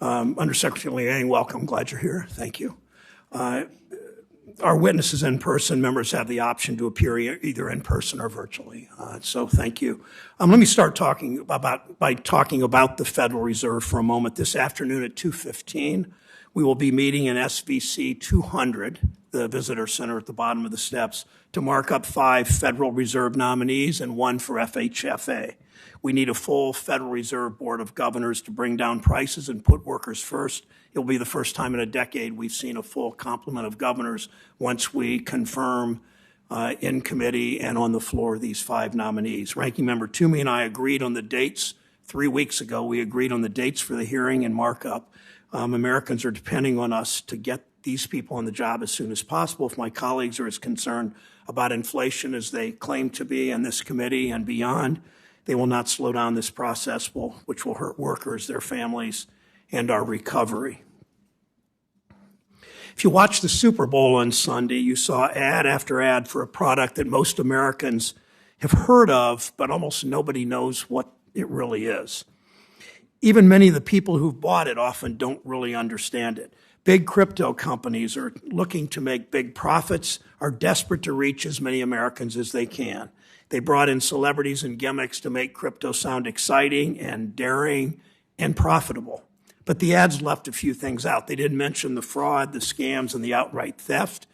Undersecretary Liang, welcome. Glad you're here. Thank you. Our witnesses in person, members have the option to appear either in person or virtually. So thank you. Let me start by talking about the Federal Reserve for a moment. This afternoon at 2:15, we will be meeting in SVC 200, the visitor center at the bottom of the steps, to mark up 5 Federal Reserve nominees and 1 for FHFA. We need a full Federal Reserve Board of Governors to bring down prices and put workers first. It'll be the first time in a decade we've seen a full complement of governors once we confirm in committee and on the floor these 5 nominees. Ranking Member Toomey and I agreed on the dates 3 weeks ago. We agreed on the dates for the hearing and markup. Americans are depending on us to get these people on the job as soon as possible. If my colleagues are as concerned about inflation as they claim to be in this committee and beyond, they will not slow down this process, which will hurt workers, their families, and our recovery. If you watched the Super Bowl on Sunday, you saw ad after ad for a product that most Americans have heard of, but almost nobody knows what it really is. Even many of the people who've bought it often don't really understand it. Big crypto companies are looking to make big profits, are desperate to reach as many Americans as they can. They brought in celebrities and gimmicks to make crypto sound exciting and daring and profitable. But the ads left a few things out. They didn't mention the fraud, the scams, and the outright theft.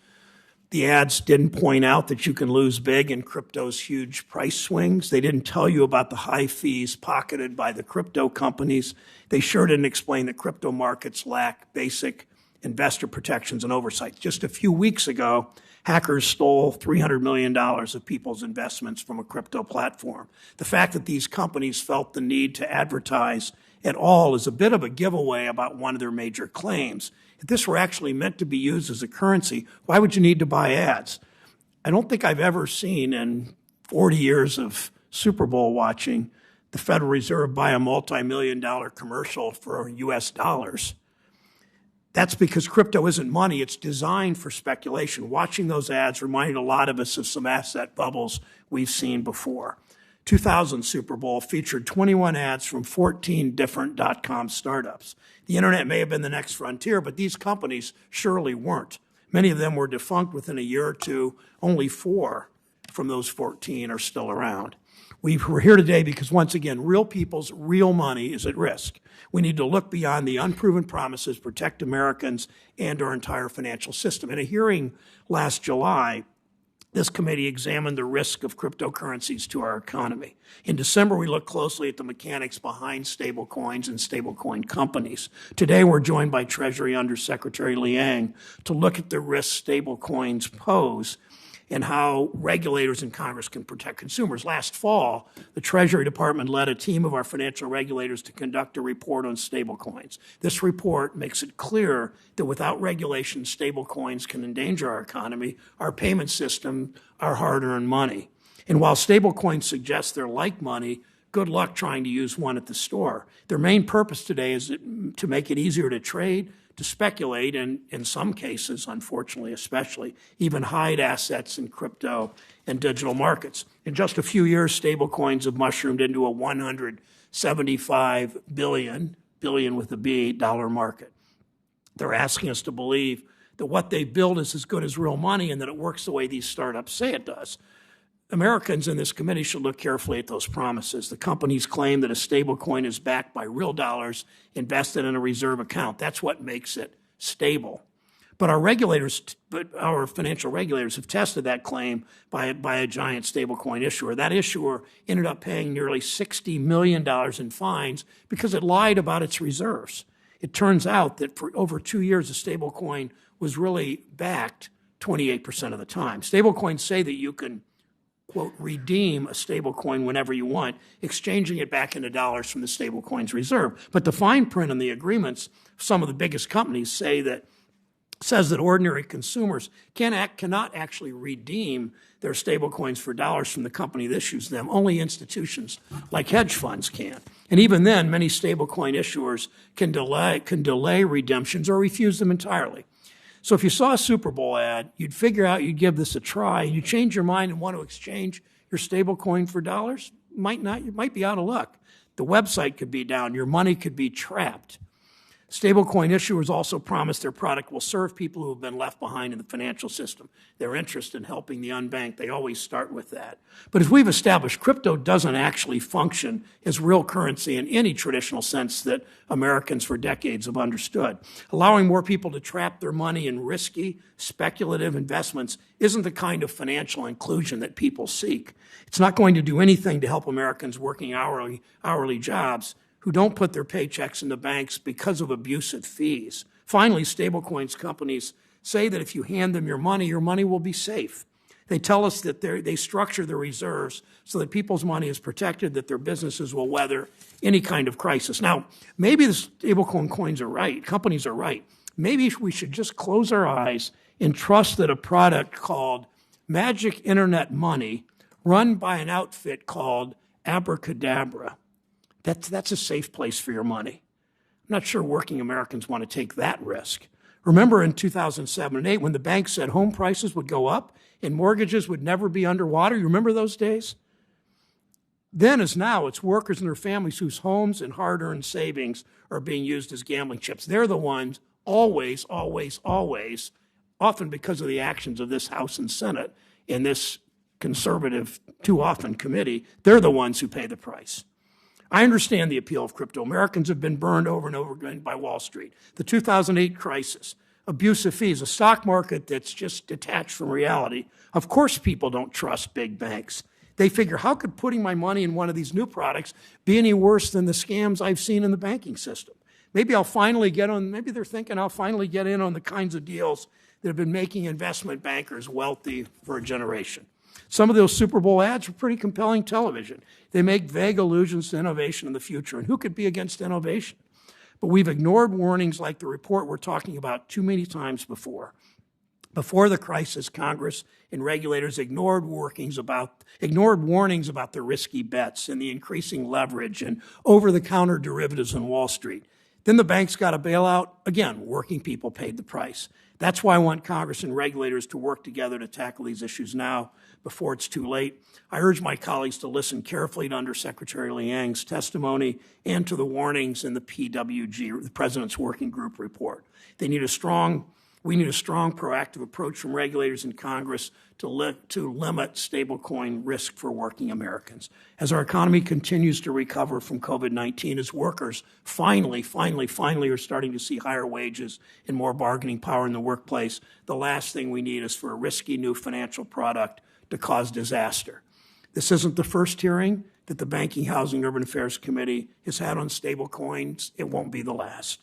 The ads didn't point out that you can lose big in crypto's huge price swings. They didn't tell you about the high fees pocketed by the crypto companies. They sure didn't explain that crypto markets lack basic investor protections and oversight. Just a few weeks ago, hackers stole $300 million of people's investments from a crypto platform. The fact that these companies felt the need to advertise at all is a bit of a giveaway about one of their major claims. If this were actually meant to be used as a currency, why would you need to buy ads? I don't think I've ever seen in 40 years of Super Bowl watching the Federal Reserve buy a multi-million-dollar commercial for US dollars. That's because crypto isn't money. It's designed for speculation. Watching those ads reminded a lot of us of some asset bubbles we've seen before. 2000 Super Bowl featured 21 ads from 14 different .com startups. The internet may have been the next frontier, but these companies surely weren't. Many of them were defunct within a year or two. Only 4 from those 14 are still around. We're here today because, once again, real people's real money is at risk. We need to look beyond the unproven promises, protect Americans and our entire financial system. In a hearing last July, this committee examined the risk of cryptocurrencies to our economy. In December, we looked closely at the mechanics behind stablecoins and stablecoin companies. Today, we're joined by Treasury Undersecretary Liang to look at the risks stablecoins pose and how regulators in Congress can protect consumers. Last fall, the Treasury Department led a team of our financial regulators to conduct a report on stablecoins. This report makes it clear that without regulation, stablecoins can endanger our economy, our payment system, our hard-earned money. And while stablecoins suggest they're like money, good luck trying to use one at the store. Their main purpose today is to make it easier to trade, to speculate, and in some cases, unfortunately especially, even hide assets in crypto and digital markets. In just a few years, stablecoins have mushroomed into a $175 billion with a B, dollar market. They're asking us to believe that what they build is as good as real money and that it works the way these startups say it does. Americans in this committee should look carefully at those promises. The companies claim that a stablecoin is backed by real dollars invested in a reserve account. That's what makes it stable. But our financial regulators have tested that claim by a giant stablecoin issuer. That issuer ended up paying nearly $60 million in fines because it lied about its reserves. It turns out that for over 2 years, a stablecoin was really backed 28% of the time. Stablecoins say that you can, quote, redeem a stablecoin whenever you want, exchanging it back into dollars from the stablecoin's reserve. But the fine print on the agreements, some of the biggest companies says that ordinary consumers cannot actually redeem their stablecoins for dollars from the company that issues them. Only institutions like hedge funds can. And even then, many stablecoin issuers can delay redemptions or refuse them entirely. So if you saw a Super Bowl ad, you'd figure out you'd give this a try, and you change your mind and want to exchange your stablecoin for dollars, you might be out of luck. The website could be down, your money could be trapped. Stablecoin issuers also promise their product will serve people who have been left behind in the financial system. They're interested in helping the unbanked. They always start with that. But as we've established, crypto doesn't actually function as real currency in any traditional sense that Americans for decades have understood. Allowing more people to trap their money in risky, speculative investments isn't the kind of financial inclusion that people seek. It's not going to do anything to help Americans working hourly jobs who don't put their paychecks in the banks because of abusive fees. Finally, stablecoins companies say that if you hand them your money will be safe. They tell us that they structure their reserves so that people's money is protected, that their businesses will weather any kind of crisis. Now, maybe the stablecoin coins are right, companies are right. Maybe we should just close our eyes and trust that a product called Magic Internet Money, run by an outfit called Abracadabra, that's a safe place for your money. I'm not sure working Americans want to take that risk. Remember in 2007 and 8 when the banks said home prices would go up and mortgages would never be underwater? You remember those days? Then as now, it's workers and their families whose homes and hard-earned savings are being used as gambling chips. They're the ones always, often because of the actions of this House and Senate and this conservative, too often committee, they're the ones who pay the price. I understand the appeal of crypto. Americans have been burned over and over again by Wall Street. The 2008 crisis, abusive fees, a stock market that's just detached from reality. Of course people don't trust big banks. They figure, how could putting my money in one of these new products be any worse than the scams I've seen in the banking system? Maybe they're thinking I'll finally get in on the kinds of deals that have been making investment bankers wealthy for a generation. Some of those Super Bowl ads are pretty compelling television. They make vague allusions to innovation in the future, and who could be against innovation? But we've ignored warnings like the report we're talking about too many times before. Before the crisis, Congress and regulators ignored warnings about the risky bets and the increasing leverage and over-the-counter derivatives on Wall Street. Then the banks got a bailout. Again, working people paid the price. That's why I want Congress and regulators to work together to tackle these issues now before it's too late. I urge my colleagues to listen carefully to Undersecretary Liang's testimony and to the warnings in the PWG, the President's Working Group report. We need a strong, proactive approach from regulators in Congress to limit stablecoin risk for working Americans. As our economy continues to recover from COVID-19, as workers finally are starting to see higher wages and more bargaining power in the workplace, the last thing we need is for a risky new financial product to cause disaster. This isn't the first hearing that the Banking, Housing, Urban Affairs Committee has had on stablecoins. It won't be the last.